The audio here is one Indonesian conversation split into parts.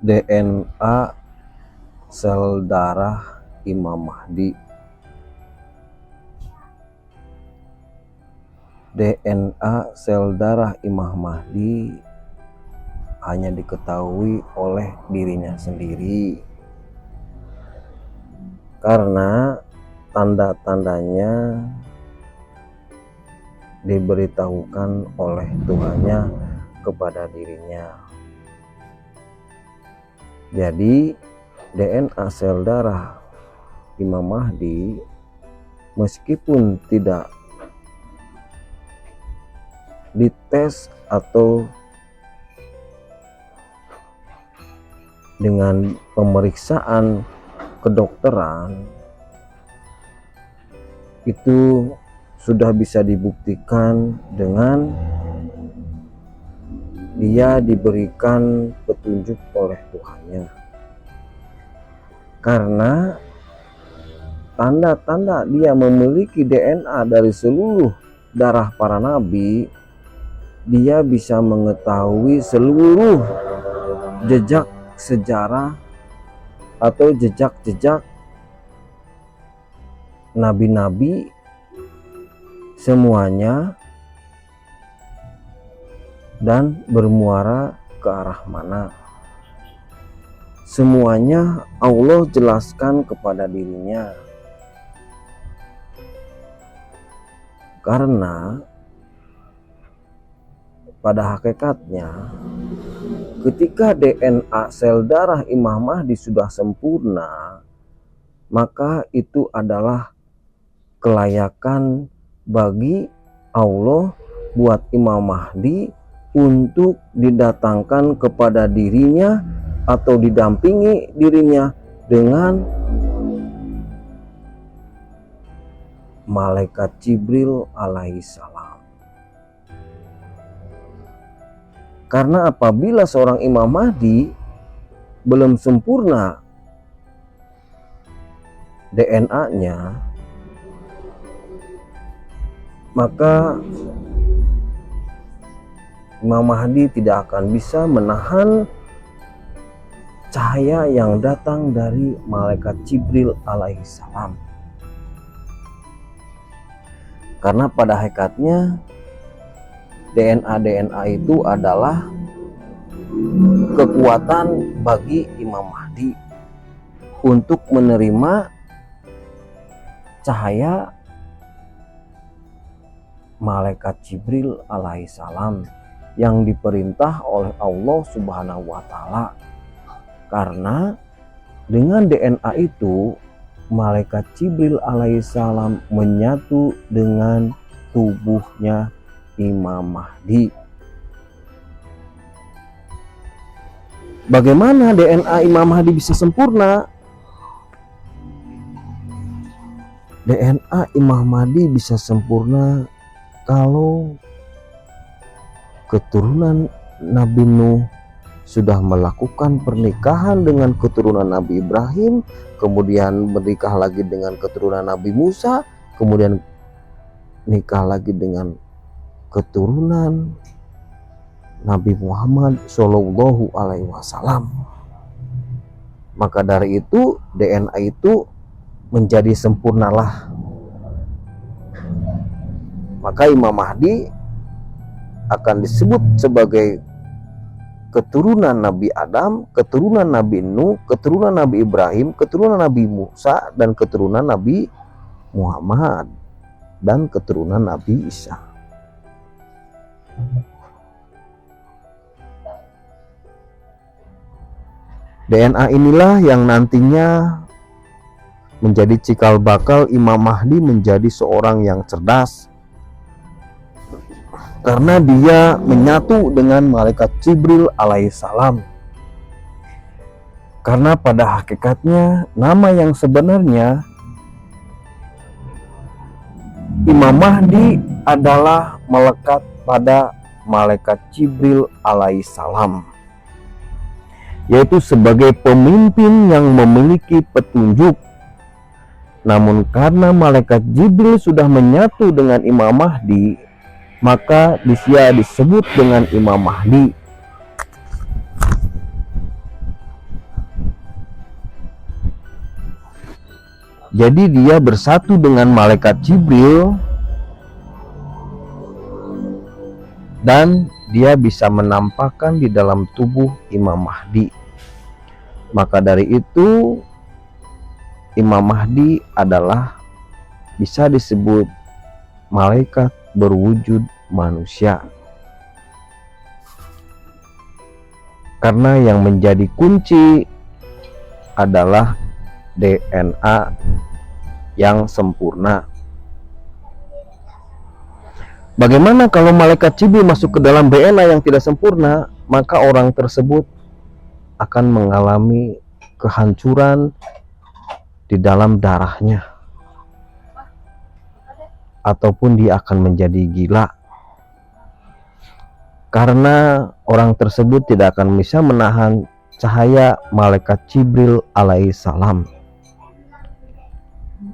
DNA sel darah Imam Mahdi. DNA sel darah Imam Mahdi hanya diketahui oleh dirinya sendiri, karena tanda-tandanya diberitahukan oleh Tuhannya kepada dirinya. Jadi DNA sel darah Imam Mahdi meskipun tidak dites atau dengan pemeriksaan kedokteran, itu sudah bisa dibuktikan dengan dia diberikan petunjuk oleh Tuhannya. Karena tanda-tanda dia memiliki DNA dari seluruh darah para nabi, dia bisa mengetahui seluruh jejak sejarah atau jejak-jejak nabi-nabi semuanya dan bermuara ke arah mana. Semuanya Allah jelaskan kepada dirinya. Karena pada hakikatnya ketika DNA sel darah Imam Mahdi sudah sempurna, maka itu adalah kelayakan bagi Allah buat Imam Mahdi untuk didatangkan kepada dirinya atau didampingi dirinya dengan malaikat Jibril alaihissalam. Karena apabila seorang Imam Mahdi belum sempurna DNA-nya, maka Imam Mahdi tidak akan bisa menahan cahaya yang datang dari malaikat Jibril alaihissalam. Karena pada hakikatnya DNA itu adalah kekuatan bagi Imam Mahdi untuk menerima cahaya malaikat Jibril alaihissalam yang diperintah oleh Allah Subhanahu wa Ta'ala. Karena dengan DNA itu malaikat Jibril alaihissalam menyatu dengan tubuhnya Imam Mahdi. Bagaimana DNA Imam Mahdi bisa sempurna? DNA Imam Mahdi bisa sempurna kalau keturunan Nabi Nuh sudah melakukan pernikahan dengan keturunan Nabi Ibrahim, kemudian menikah lagi dengan keturunan Nabi Musa, kemudian nikah lagi dengan keturunan Nabi Muhammad Shallallahu Alaihi Wasallam. Maka dari itu DNA itu menjadi sempurnalah. Maka Imam Mahdi akan disebut sebagai keturunan Nabi Adam, keturunan Nabi Nuh, keturunan Nabi Ibrahim, keturunan Nabi Musa, dan keturunan Nabi Muhammad, dan keturunan Nabi Isa. DNA inilah yang nantinya menjadi cikal bakal Imam Mahdi menjadi seorang yang cerdas, karena dia menyatu dengan malaikat Jibril alaihissalam. Karena pada hakikatnya nama yang sebenarnya Imam Mahdi adalah melekat pada malaikat Jibril alaihissalam, yaitu sebagai pemimpin yang memiliki petunjuk. Namun karena malaikat Jibril sudah menyatu dengan Imam Mahdi, maka dia disebut dengan Imam Mahdi. Jadi dia bersatu dengan malaikat Jibril dan dia bisa menampakkan di dalam tubuh Imam Mahdi. Maka dari itu Imam Mahdi adalah bisa disebut malaikat berwujud manusia. Karena yang menjadi kunci adalah DNA yang sempurna. Bagaimana kalau malaikat Jibril masuk ke dalam DNA yang tidak sempurna? Maka orang tersebut akan mengalami kehancuran di dalam darahnya, ataupun dia akan menjadi gila, karena orang tersebut tidak akan bisa menahan cahaya malaikat Jibril alaihissalam.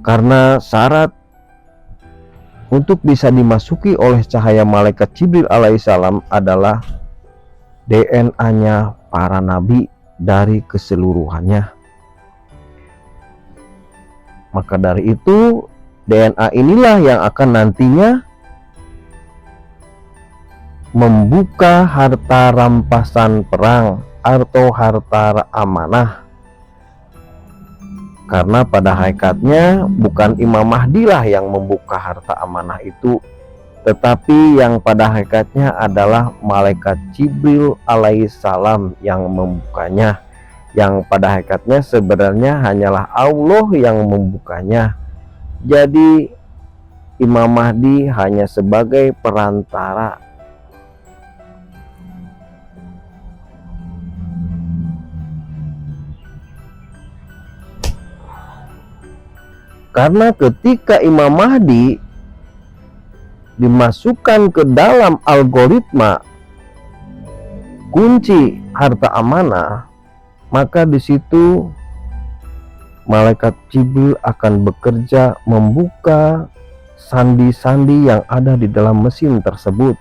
Karena syarat untuk bisa dimasuki oleh cahaya malaikat Jibril alaihissalam adalah DNA-nya para nabi dari keseluruhannya. Maka dari itu DNA inilah yang akan nantinya membuka harta rampasan perang atau harta amanah. Karena pada hakikatnya bukan Imam Mahdi lah yang membuka harta amanah itu, tetapi yang pada hakikatnya adalah malaikat Jibril alaihissalam yang membukanya. Yang pada hakikatnya sebenarnya hanyalah Allah yang membukanya. Jadi Imam Mahdi hanya sebagai perantara. Karena ketika Imam Mahdi dimasukkan ke dalam algoritma kunci harta amanah, maka di situ malaikat Jibril akan bekerja membuka sandi-sandi yang ada di dalam mesin tersebut.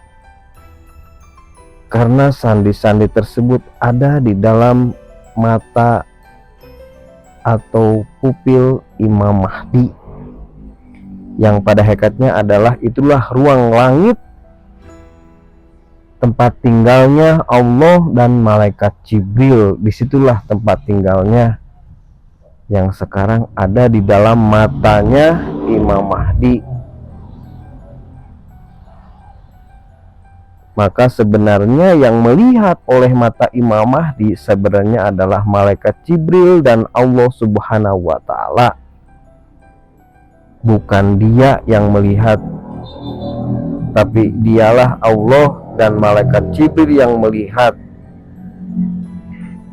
Karena sandi-sandi tersebut ada di dalam mata atau pupil Imam Mahdi, yang pada hakikatnya adalah itulah ruang langit tempat tinggalnya Allah dan malaikat Jibril. Disitulah tempat tinggalnya yang sekarang ada di dalam matanya Imam Mahdi. Maka sebenarnya yang melihat oleh mata Imam Mahdi sebenarnya adalah malaikat Jibril dan Allah Subhanahu wa Ta'ala. Bukan dia yang melihat, tapi dialah Allah dan malaikat Jibril yang melihat.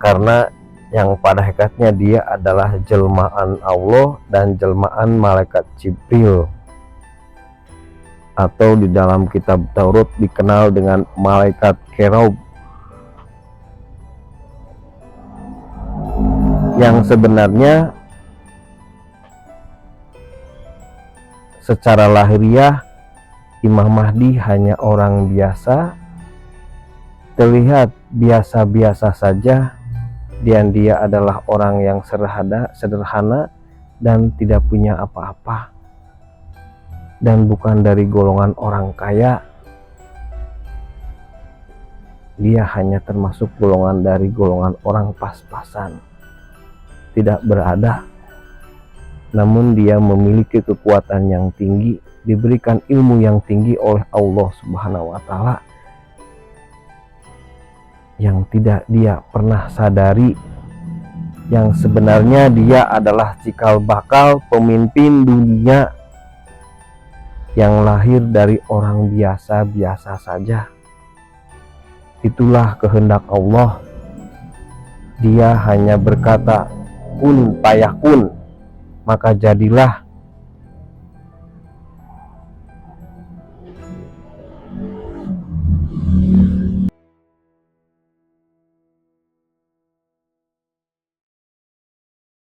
Karena yang pada hakikatnya dia adalah jelmaan Allah dan jelmaan malaikat Jibril, atau di dalam kitab Taurat dikenal dengan malaikat Kerub, yang sebenarnya secara lahiriah Imam Mahdi hanya orang biasa, terlihat biasa-biasa saja, dan dia adalah orang yang sederhana dan tidak punya apa-apa, dan bukan dari golongan orang kaya. Dia hanya termasuk golongan dari golongan orang pas-pasan, tidak berada. Namun dia memiliki kekuatan yang tinggi, diberikan ilmu yang tinggi oleh Allah Subhanahu wa Ta'ala, yang tidak dia pernah sadari, yang sebenarnya dia adalah cikal bakal pemimpin dunia yang lahir dari orang biasa-biasa saja. Itulah kehendak Allah. Dia hanya berkata kun payakun, maka jadilah.